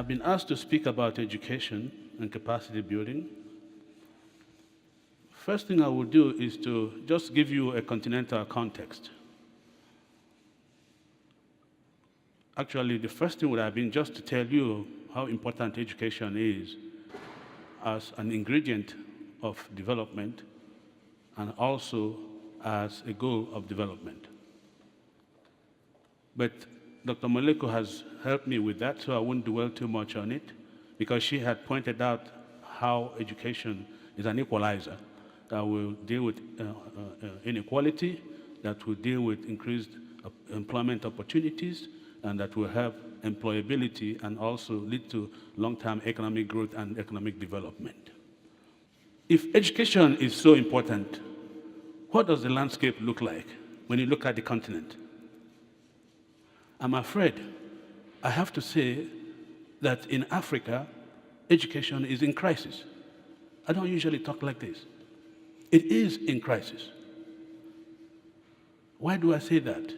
have been asked to speak about education and capacity building. First thing I will do is to just give you a continental context. Actually, the first thing would have been just to tell you how important education is as an ingredient of development and also as a goal of development. But Dr. Moleko has helped me with that, so I won't dwell too much on it, because she had pointed out how education is an equalizer that will deal with inequality, that will deal with increased employment opportunities, and that will help employability and also lead to long-term economic growth and economic development. If education is so important, what does the landscape look like when you look at the continent? I'm afraid I have to say that in Africa, education is in crisis. I don't usually talk like this. It is in crisis. Why do I say that?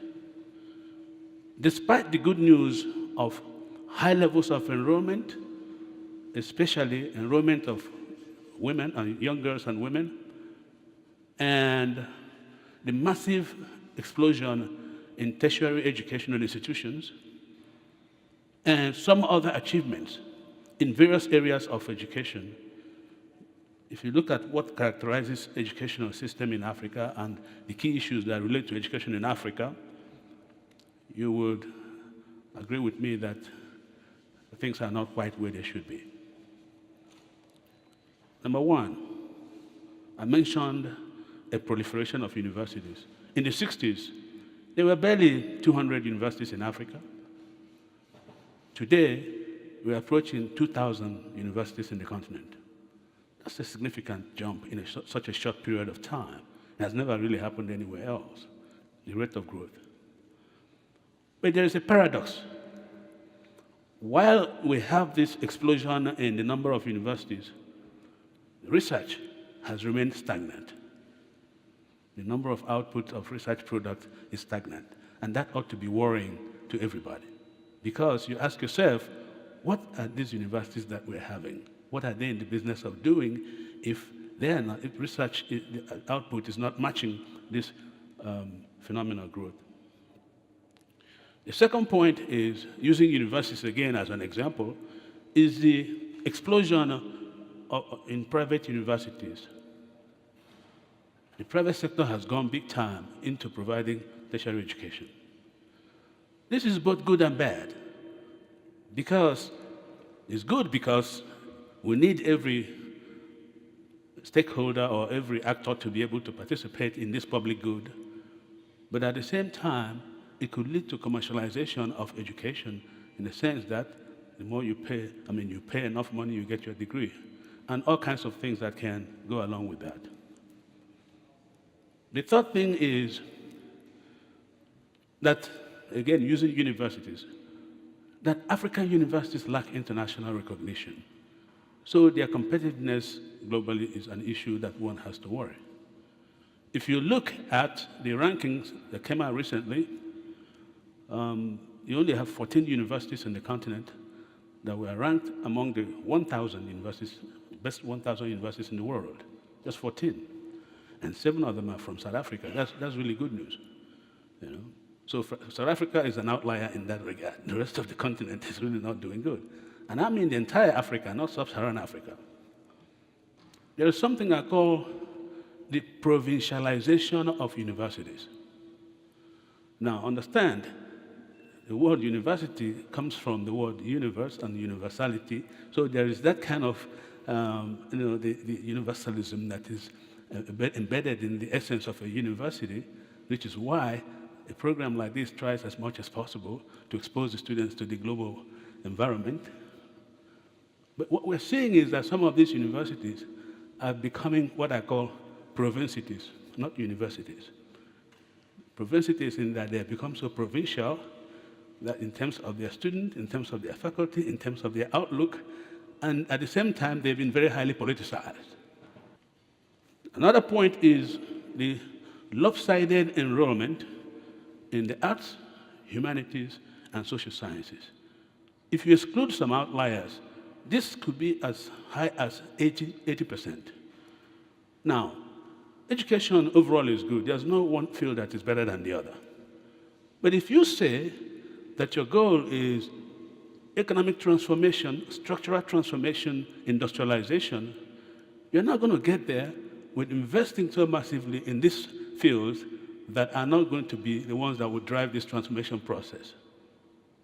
Despite the good news of high levels of enrollment, especially enrollment of women and young girls and women, and the massive explosion in tertiary educational institutions, and some other achievements in various areas of education. If you look at what characterizes educational system in Africa and the key issues that relate to education in Africa, you would agree with me that things are not quite where they should be. Number one, I mentioned a proliferation of universities. In the 60s, there were barely 200 universities in Africa. Today, we're approaching 2,000 universities in the continent. That's a significant jump in such a short period of time. It has never really happened anywhere else, the rate of growth. But there is a paradox. While we have this explosion in the number of universities, research has remained stagnant. The number of output of research products is stagnant, and that ought to be worrying to everybody. Because you ask yourself, what are these universities that we're having? What are they in the business of doing if research output is not matching this phenomenal growth? The second point is, using universities again as an example, is the explosion in private universities. The private sector has gone big time into providing tertiary education. This is both good and bad, because it's good because we need every stakeholder or every actor to be able to participate in this public good, but at the same time, it could lead to commercialization of education in the sense that the more you pay, you pay enough money, you get your degree, and all kinds of things that can go along with that. The third thing is that, again, using universities, that African universities lack international recognition. So their competitiveness globally is an issue that one has to worry. If you look at the rankings that came out recently, you only have 14 universities in the continent that were ranked among the 1,000 universities, best 1,000 universities in the world, just 14. And 7 of them are from South Africa. That's really good news. You know? So South Africa is an outlier in that regard. The rest of the continent is really not doing good. And I mean the entire Africa, not sub-Saharan Africa. There is something I call the provincialization of universities. Now, understand, the word university comes from the word universe and universality. So there is that kind of, the universalism that is embedded in the essence of a university, which is why a program like this tries as much as possible to expose the students to the global environment. But what we're seeing is that some of these universities are becoming what I call provincities, not universities. Provincities in that they have become so provincial that in terms of their students, in terms of their faculty, in terms of their outlook, and at the same time, they've been very highly politicized. Another point is the lopsided enrollment in the arts, humanities, and social sciences. If you exclude some outliers, this could be as high as 80%. Now, education overall is good. There's no one field that is better than the other. But if you say that your goal is economic transformation, structural transformation, industrialization, you're not going to get there with investing so massively in these fields that are not going to be the ones that will drive this transformation process.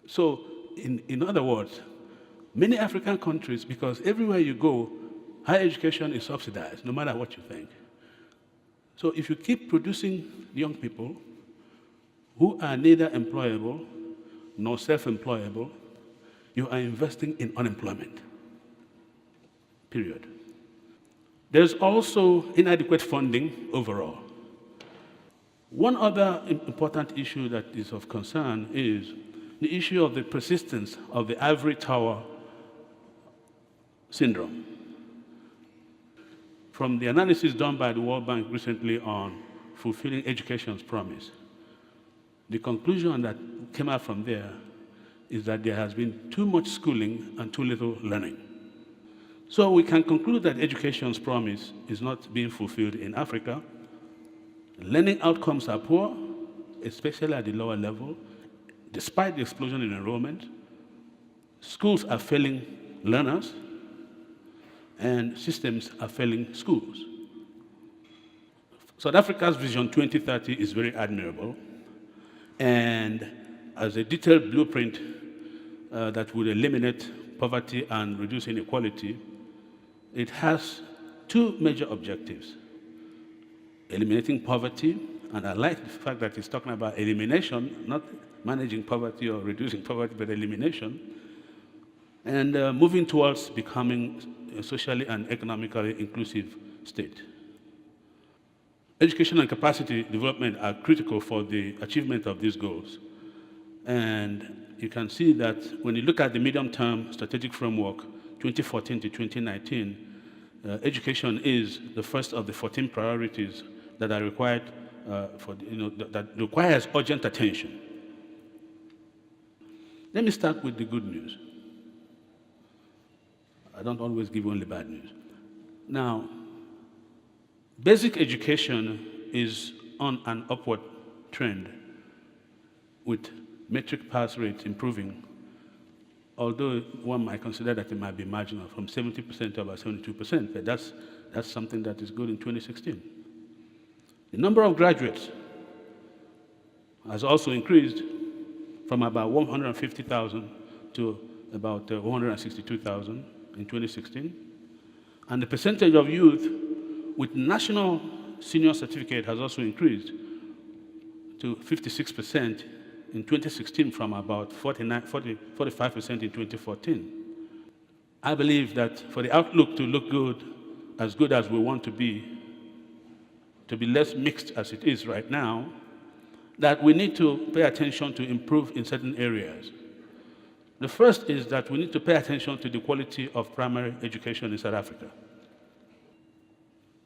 So, in other words, many African countries, because everywhere you go, higher education is subsidized, no matter what you think. So if you keep producing young people who are neither employable nor self-employable, you are investing in unemployment, period. There's also inadequate funding overall. One other important issue that is of concern is the issue of the persistence of the ivory tower syndrome. From the analysis done by the World Bank recently on fulfilling education's promise, the conclusion that came out from there is that there has been too much schooling and too little learning. So we can conclude that education's promise is not being fulfilled in Africa. Learning outcomes are poor, especially at the lower level, despite the explosion in enrollment. Schools are failing learners, and systems are failing schools. South Africa's Vision 2030 is very admirable, and as a detailed blueprint that would eliminate poverty and reduce inequality, it has two major objectives: eliminating poverty, and I like the fact that it's talking about elimination, not managing poverty or reducing poverty, but elimination, and moving towards becoming a socially and economically inclusive state. Education and capacity development are critical for the achievement of these goals. And you can see that when you look at the medium-term strategic framework, 2014 to 2019, education is the first of the 14 priorities that are required that requires urgent attention. Let me start with the good news. I don't always give only bad news. Now, basic education is on an upward trend with metric pass rates improving, although one might consider that it might be marginal, from 70% to about 72%, but that's something that is good in 2016. The number of graduates has also increased from about 150,000 to about 162,000 in 2016. And the percentage of youth with national senior certificate has also increased to 56% in 2016 from about 45% in 2014. I believe that for the outlook to look good as we want to be less mixed as it is right now, that we need to pay attention to improve in certain areas. The first is that we need to pay attention to the quality of primary education in South Africa.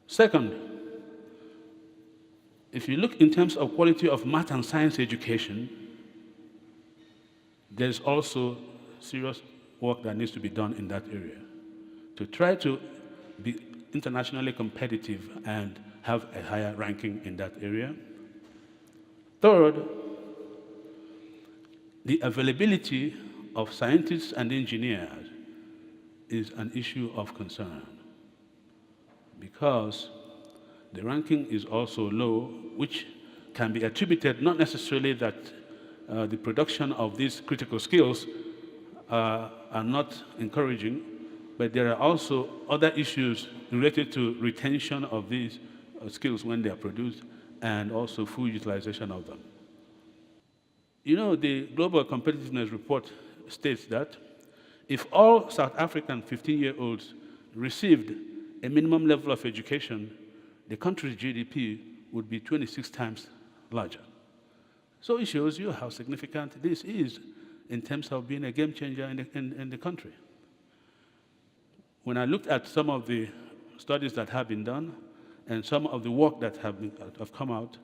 Second, if you look in terms of quality of math and science education, there's also serious work that needs to be done in that area to try to be internationally competitive and have a higher ranking in that area. Third, the availability of scientists and engineers is an issue of concern because the ranking is also low, which can be attributed not necessarily that the production of these critical skills are not encouraging, but there are also other issues related to retention of these skills when they are produced and also full utilization of them. You know, the Global Competitiveness Report states that if all South African 15-year-olds received a minimum level of education, the country's GDP would be 26 times larger. So it shows you how significant this is in terms of being a game changer in the country. When I looked at some of the studies that have been done and some of the work that have come out,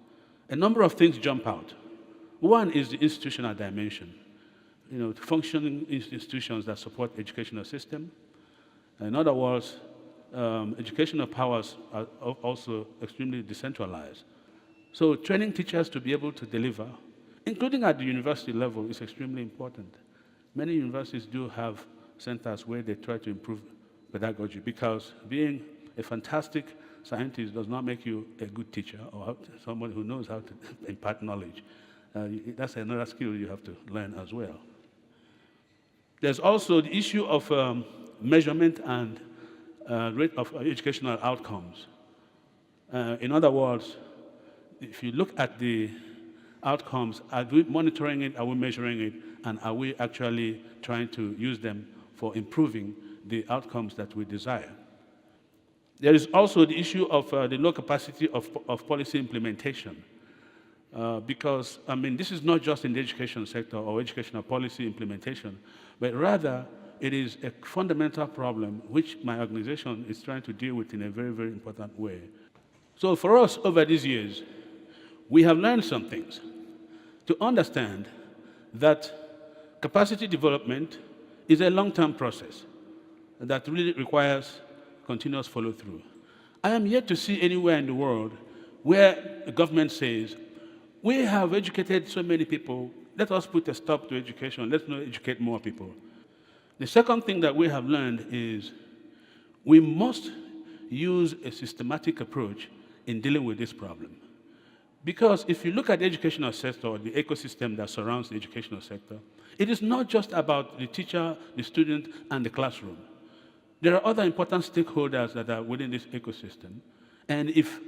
a number of things jump out. One is the institutional dimension. functioning institutions that support educational system. In other words, educational powers are also extremely decentralized. So training teachers to be able to deliver, including at the university level, is extremely important. Many universities do have centers where they try to improve pedagogy, because being a fantastic scientist does not make you a good teacher or someone who knows how to impart knowledge. That's another skill you have to learn as well. There's also the issue of measurement and rate of educational outcomes. In other words, if you look at the outcomes, are we monitoring it, are we measuring it, and are we actually trying to use them for improving the outcomes that we desire? There is also the issue of the low capacity of policy implementation. Because, this is not just in the education sector or educational policy implementation, but rather it is a fundamental problem which my organization is trying to deal with in a very, very important way. So for us, over these years, we have learned some things to understand that capacity development is a long-term process that really requires continuous follow-through. I am yet to see anywhere in the world where the government says, we have educated so many people, let us put a stop to education, let's not educate more people. The second thing that we have learned is we must use a systematic approach in dealing with this problem. Because if you look at the educational sector, or the ecosystem that surrounds the educational sector, it is not just about the teacher, the student, and the classroom. There are other important stakeholders that are within this ecosystem. And if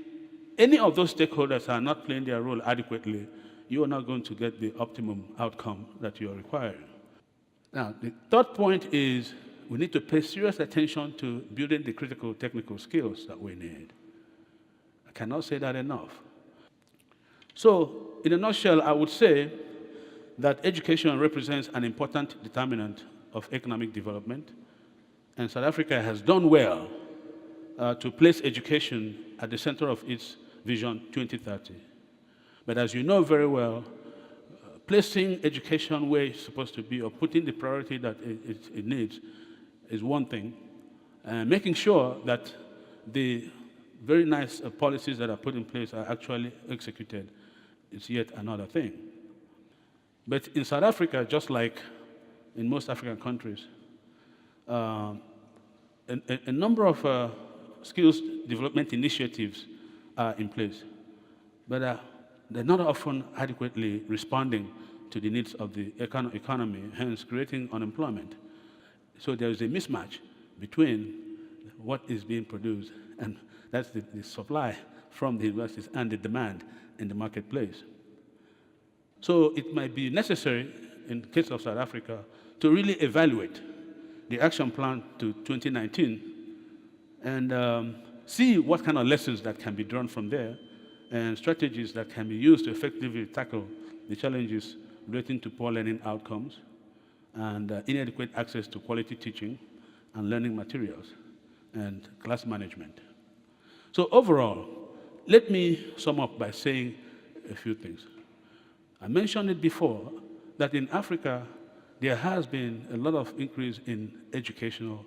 any of those stakeholders are not playing their role adequately, you are not going to get the optimum outcome that you are requiring. Now, the third point is we need to pay serious attention to building the critical technical skills that we need. I cannot say that enough. So, in a nutshell, I would say that education represents an important determinant of economic development, and South Africa has done well to place education at the center of its Vision 2030. But as you know very well, placing education where it's supposed to be, or putting the priority that it needs, is one thing. Making sure that the very nice policies that are put in place are actually executed is yet another thing. But in South Africa, just like in most African countries, a number of skills development initiatives are in place, but they're not often adequately responding to the needs of the economy, hence creating unemployment. So there is a mismatch between what is being produced, and that's the supply from the universities, and the demand in the marketplace. So it might be necessary, in the case of South Africa, to really evaluate the action plan to 2019 and see what kind of lessons that can be drawn from there and strategies that can be used to effectively tackle the challenges relating to poor learning outcomes and inadequate access to quality teaching and learning materials and class management. So overall, let me sum up by saying a few things. I mentioned it before that in Africa, there has been a lot of increase in educational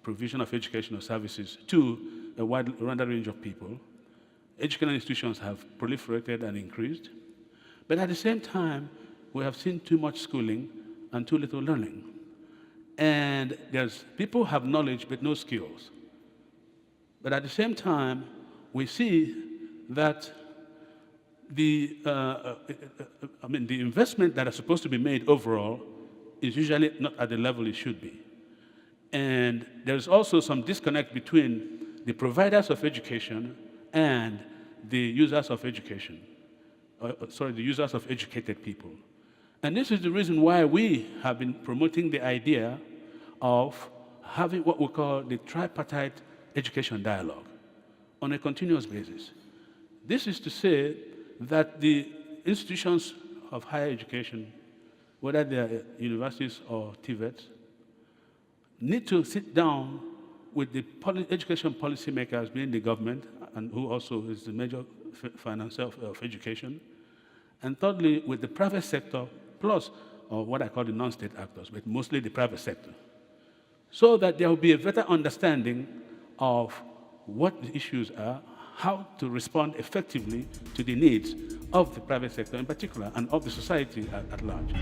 provision of educational services to a wider range of people. Educational institutions have proliferated and increased, but at the same time, we have seen too much schooling and too little learning. And people have knowledge but no skills. But at the same time, we see that the investment that is supposed to be made overall is usually not at the level it should be. And there's also some disconnect between the providers of education and the users of education. The users of educated people. And this is the reason why we have been promoting the idea of having what we call the tripartite education dialogue on a continuous basis. This is to say that the institutions of higher education, whether they're universities or TVETs, need to sit down with the education policymakers, being the government, and who also is the major financer of education, and thirdly, with the private sector, plus of what I call the non-state actors, but mostly the private sector, so that there will be a better understanding of what the issues are, how to respond effectively to the needs of the private sector in particular and of the society at large.